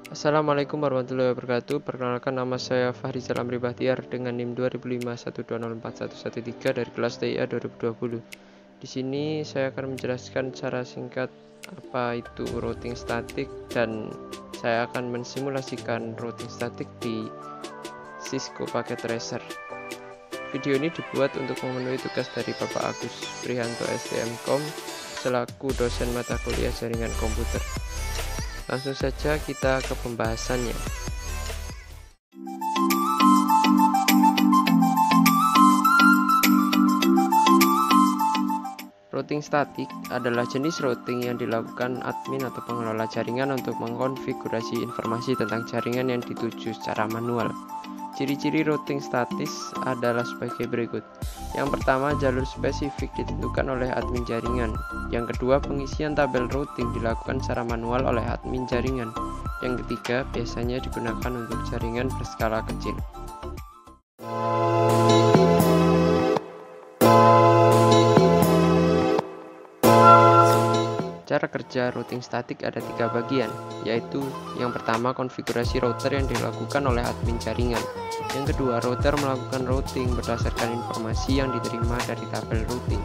Assalamualaikum warahmatullahi wabarakatuh. Perkenalkan, nama saya Fahri Salamri Bahtiar dengan NIM 2051204113 dari kelas TIA 2020. Di sini saya akan menjelaskan secara singkat apa itu routing statik dan saya akan mensimulasikan routing statik di Cisco Packet Tracer. Video ini dibuat untuk memenuhi tugas dari Bapak Agus Prihanto STMkom selaku dosen mata kuliah jaringan komputer. Langsung saja kita ke pembahasannya. Routing statik adalah jenis routing yang dilakukan admin atau pengelola jaringan untuk mengkonfigurasi informasi tentang jaringan yang dituju secara manual. Ciri-ciri routing statis adalah sebagai berikut. Yang pertama, jalur spesifik ditentukan oleh admin jaringan. Yang kedua, pengisian tabel routing dilakukan secara manual oleh admin jaringan. Yang ketiga, biasanya digunakan untuk jaringan berskala kecil. Cara kerja routing statik ada 3 bagian, yaitu yang pertama, konfigurasi router yang dilakukan oleh admin jaringan. Yang kedua, router melakukan routing berdasarkan informasi yang diterima dari tabel routing.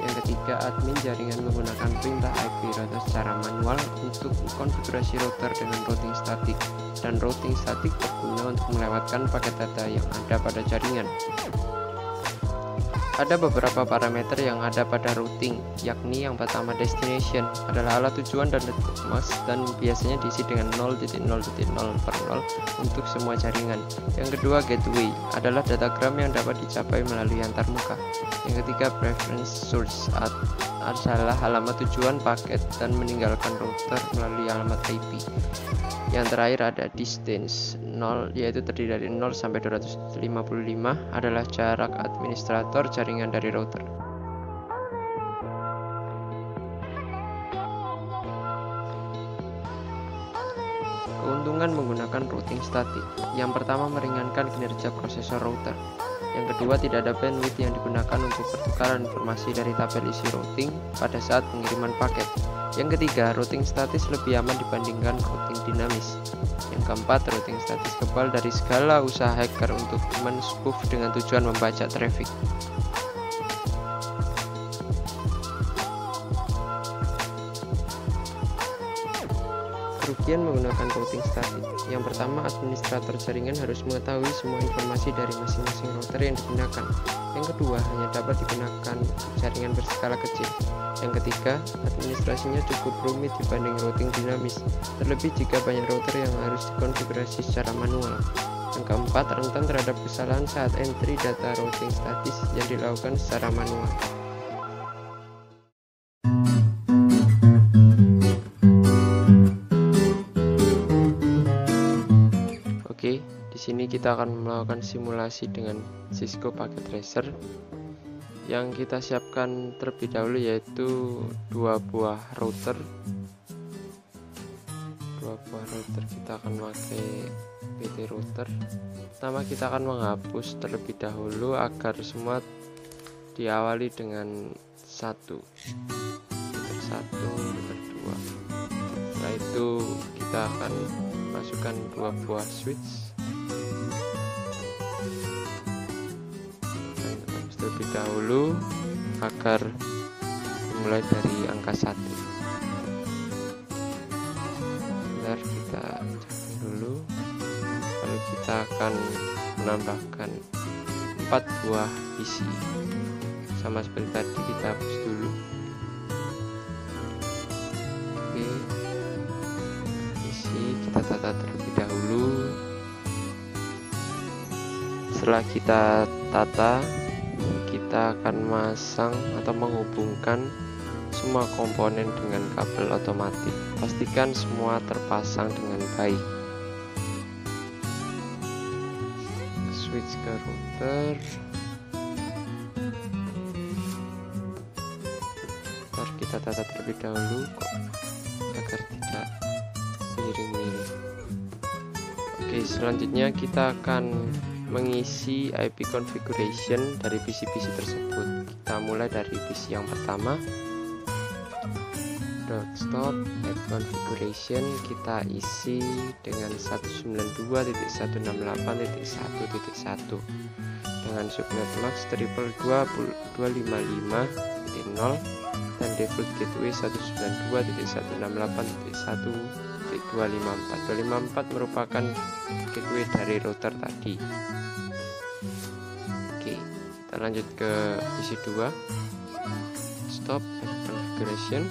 Yang ketiga, admin jaringan menggunakan perintah IP router secara manual untuk konfigurasi router dengan routing statik, dan routing statik berguna untuk melewatkan paket data yang ada pada jaringan. Ada beberapa parameter yang ada pada routing, yakni yang pertama, destination adalah alat tujuan dan biasanya diisi dengan 0.0.0 per 0 untuk semua jaringan. Yang kedua, gateway adalah datagram yang dapat dicapai melalui antarmuka. Yang ketiga, preference source adalah alamat tujuan paket dan meninggalkan router melalui alamat IP. Yang terakhir ada distance 0, yaitu terdiri dari 0 sampai 255 adalah jarak administrator jaringan dari router. Keuntungan menggunakan routing statik. Yang pertama, meringankan kinerja prosesor router. Yang kedua, tidak ada bandwidth yang digunakan untuk pertukaran informasi dari tabel isi routing pada saat pengiriman paket. Yang ketiga, routing statis lebih aman dibandingkan routing dinamis. Yang keempat, routing statis kebal dari segala usaha hacker untuk men-spoof dengan tujuan membaca traffic. Kerugian menggunakan routing statik. Yang pertama, administrator jaringan harus mengetahui semua informasi dari masing-masing router yang digunakan. Yang kedua, hanya dapat digunakan jaringan berskala kecil. Yang ketiga, administrasinya cukup rumit dibanding routing dinamis, terlebih jika banyak router yang harus dikonfigurasi secara manual. Yang keempat, rentan terhadap kesalahan saat entry data routing statis yang dilakukan secara manual. Oke, di sini kita akan melakukan simulasi dengan Cisco Packet Tracer. Yang kita siapkan terlebih dahulu yaitu dua buah router. Kita akan pakai PT router. Pertama, kita akan menghapus terlebih dahulu agar semua diawali dengan router 1, router 2. Setelah itu kita akan masukkan dua buah switch. Terlebih dahulu agar mulai dari angka 1. Bentar, kita cek dulu. Lalu kita akan menambahkan 4 buah PC. Sama seperti tadi, kita hapus dulu. Oke, PC kita tata terlebih dahulu. Setelah kita tata, kita akan masang atau menghubungkan semua komponen dengan kabel otomatis. Pastikan semua terpasang dengan baik. Switch ke router. Ntar kita tata terlebih dahulu agar tidak miring-miring. Oke, selanjutnya kita akan mengisi IP configuration dari PC-PC tersebut. Kita mulai dari PC yang pertama, desktop add configuration kita isi dengan 192.168.1.1 dengan subnet max 222.255.0 dan default gateway 192.168.1.254. merupakan gateway dari router tadi. Oke, kita lanjut ke PC 2 stop configuration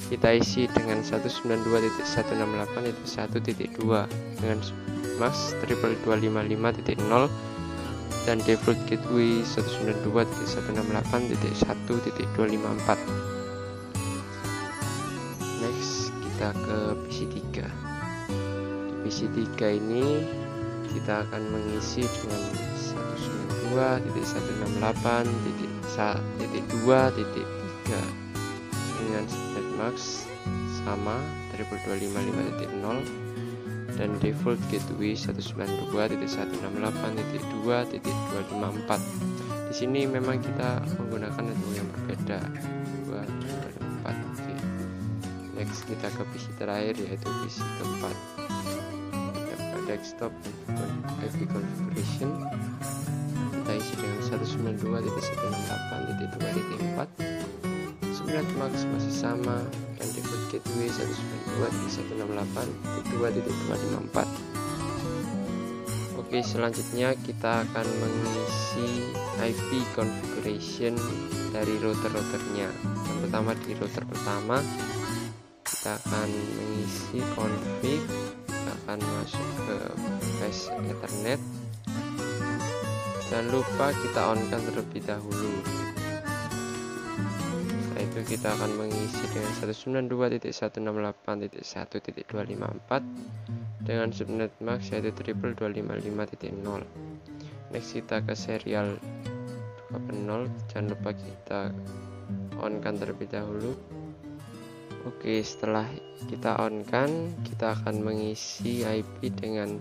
kita isi dengan 192.168.1.2 dengan max 22255.0 dan default gateway 192.168.1.254. Next kita ke PC 3. Di PC 3 ini kita akan mengisi dengan 192.168.2.3 dengan subnet max sama 22255.0 dan default gateway 192.168.2.254. Di sini memang kita menggunakan network yang berbeda 224. Oke. Next kita ke PC terakhir yaitu PC keempat. Desktop IP configuration kita isi dengan 192.168.2.4. subnet max masih sama dan default gateway 192.168.2.254. Oke, selanjutnya kita akan mengisi IP configuration dari router-routernya. Yang pertama di router pertama kita akan mengisi config, kita akan masuk ke flash ethernet. Jangan lupa kita on-kan terlebih dahulu. Setelah itu kita akan mengisi dengan 192.168.1.254 dengan subnet max yaitu 22255.0. Next kita ke serial 2.0. Jangan lupa kita on-kan terlebih dahulu. Oke, setelah kita on-kan, kita akan mengisi IP dengan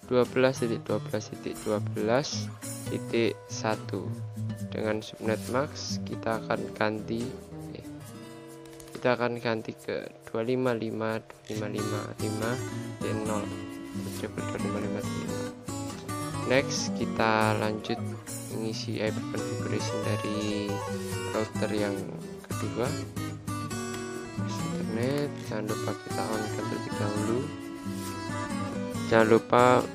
12.12.12.1 dengan subnet max kita akan ganti ke 255.255.0. Next kita lanjut mengisi IP configuration dari router yang kedua, internet. Jangan lupa kita on terlebih dahulu. Jangan lupa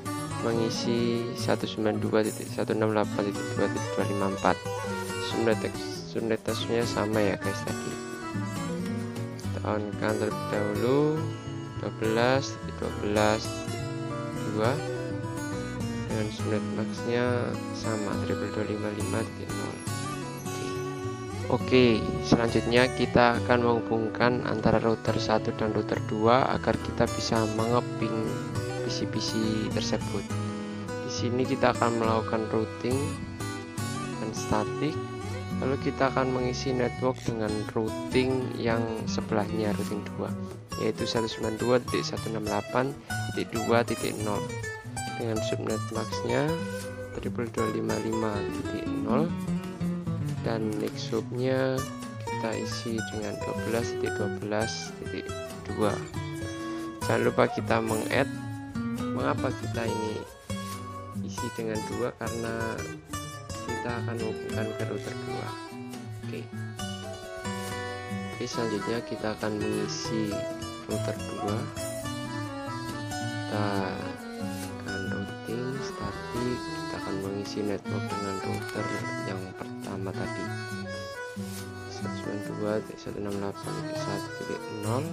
mengisi 192.168.2.254. subnet max-nya sama ya guys tadi. Kita on kan terlebih dahulu 12.12.2 dengan subnet max-nya sama 22255.0. Oke, selanjutnya kita akan menghubungkan antara router 1 dan router 2 agar kita bisa mengeping PC-PC tersebut. Di sini kita akan melakukan routing dan static, lalu kita akan mengisi network dengan routing yang sebelahnya, routing 2 yaitu 192.168.2.0 dengan subnet max-nya 22255.0 dan next hub-nya kita isi dengan 12.12.2. Jangan lupa kita meng-add. Mengapa kita ini isi dengan 2? Karena kita akan menghubungkan ke router 2. Oke, selanjutnya kita akan mengisi router 2. Kita akan routing static, kita akan mengisi network dengan router yang pertama tadi 192.168.1.0,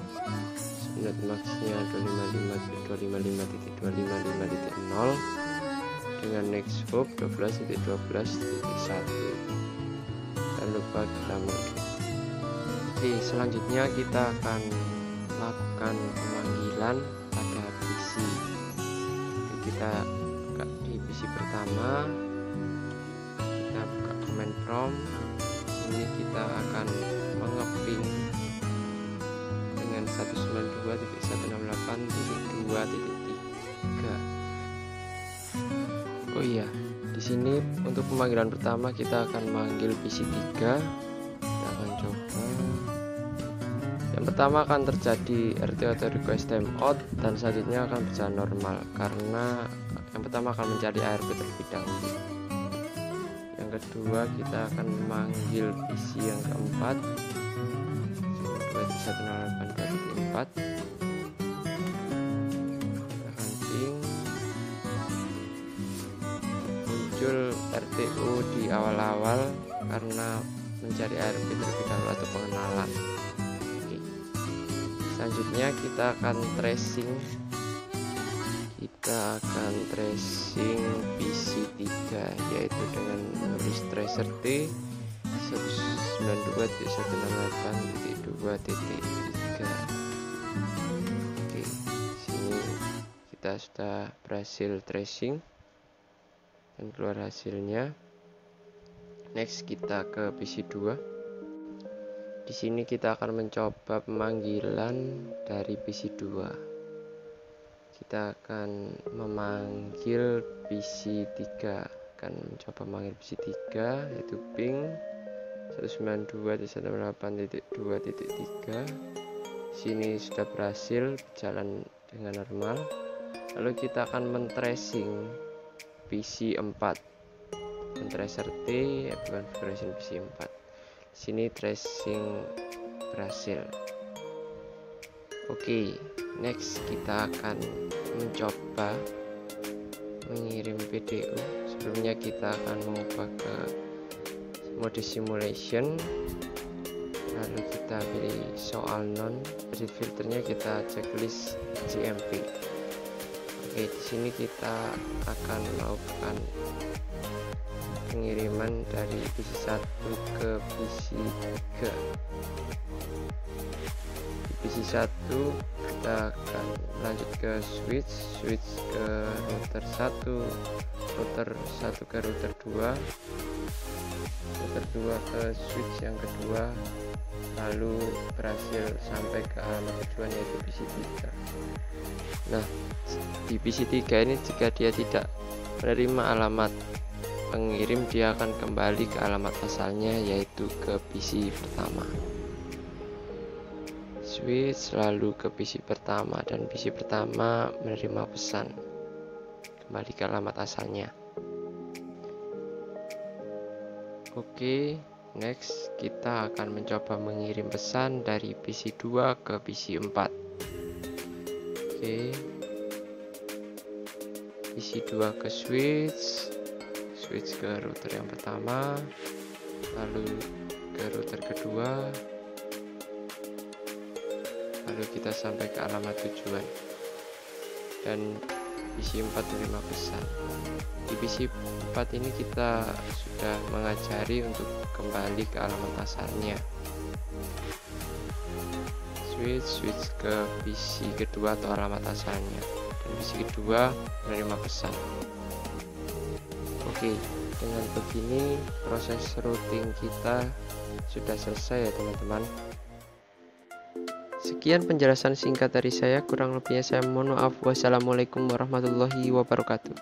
subnet max-nya 255.255.255.0 dengan next hop 12.12.1. Jangan lupa kita mode. Oke, selanjutnya kita akan lakukan pemanggilan pada PC. Jadi kita buka di PC pertama, kita buka command prompt. Ini kita akan mengeping dengan 192.168.2.3. Oh iya, di sini untuk pemanggilan pertama kita akan manggil PC 3. Kita akan coba. Yang pertama akan terjadi RT auto request timeout dan selanjutnya akan berjalan normal karena yang pertama akan mencari ARP terlebih dahulu. Yang kedua kita akan memanggil PC yang keempat 2.168.2.4 hunting, muncul RTO di awal-awal karena mencari ARP terlebih dahulu atau pengenalan. Selanjutnya kita akan tracing PC3 yaitu dengan menulis tracer T 192.168.2.3. Oke, sini kita sudah berhasil tracing dan keluar hasilnya. Next kita ke PC2. Di sini kita akan mencoba pemanggilan dari PC2. Kita akan memanggil PC3, akan mencoba memanggil PC3 yaitu ping 192.168.2.3. Sini sudah berhasil berjalan dengan normal. Lalu kita akan men-tracing PC4, men-tracer T configuration PC4. Sini tracing berhasil. Oke, next kita akan mencoba mengirim PDU. Sebelumnya kita akan mengubah ke mode simulation, lalu kita pilih soal non, edit filternya kita checklist GMP. Oke, di sini kita akan melakukan pengiriman dari PC1 ke PC3. Di PC1 kita akan lanjut ke switch ke router 1, router 1 ke router 2, router 2 ke switch yang kedua, lalu berhasil sampai ke alamat tujuan yaitu PC3. Nah, di PC3 ini jika dia tidak menerima alamat pengirim, dia akan kembali ke alamat asalnya yaitu ke PC pertama. Switch lalu ke PC pertama dan PC pertama menerima pesan kembali ke alamat asalnya. Oke, next kita akan mencoba mengirim pesan dari PC2 ke PC4. Oke, PC2 ke switch ke router yang pertama, lalu ke router kedua, lalu kita sampai ke alamat tujuan dan PC4 menerima pesan. Di PC4 ini kita sudah mengajari untuk kembali ke alamat asalnya. Switch ke PC kedua atau alamat asalnya, dan PC kedua menerima pesan. Oke, dengan begini proses routing kita sudah selesai ya teman-teman. Sekian penjelasan singkat dari saya, kurang lebihnya saya mohon maaf. Wassalamualaikum warahmatullahi wabarakatuh.